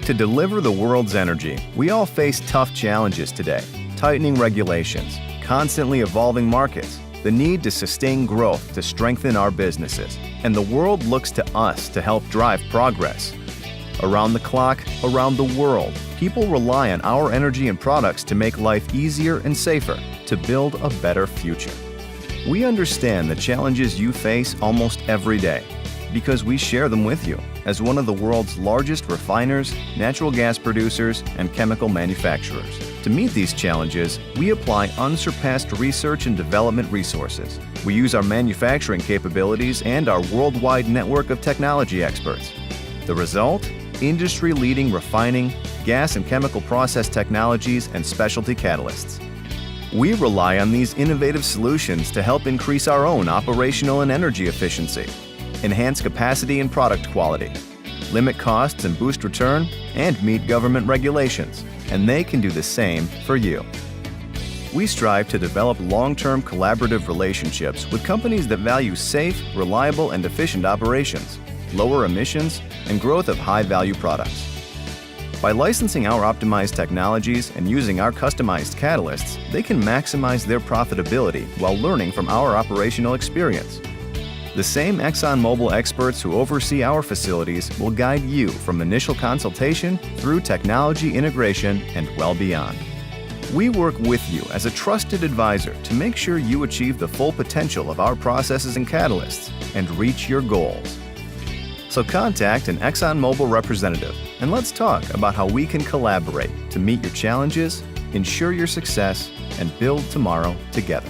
To deliver the world's energy, we all face tough challenges today. Tightening regulations, constantly evolving markets, the need to sustain growth to strengthen our businesses, and the world looks to us to help drive progress. Around the clock, around the world, people rely on our energy and products to make life easier and safer, to build a better future. We understand the challenges you face almost every day, because we share them with you as one of the world's largest refiners, natural gas producers, and chemical manufacturers. To meet these challenges, we apply unsurpassed research and development resources. We use our manufacturing capabilities and our worldwide network of technology experts. The result? Industry-leading refining, gas and chemical process technologies, and specialty catalysts. We rely on these innovative solutions to help increase our own operational and energy efficiency, enhance capacity and product quality, limit costs and boost return, and meet government regulations, and they can do the same for you. We strive to develop long-term collaborative relationships with companies that value safe, reliable, and efficient operations, lower emissions, and growth of high-value products. By licensing our optimized technologies and using our customized catalysts, they can maximize their profitability while learning from our operational experience. The same ExxonMobil experts who oversee our facilities will guide you from initial consultation through technology integration and well beyond. We work with you as a trusted advisor to make sure you achieve the full potential of our processes and catalysts and reach your goals. So contact an ExxonMobil representative and let's talk about how we can collaborate to meet your challenges, ensure your success, and build tomorrow together.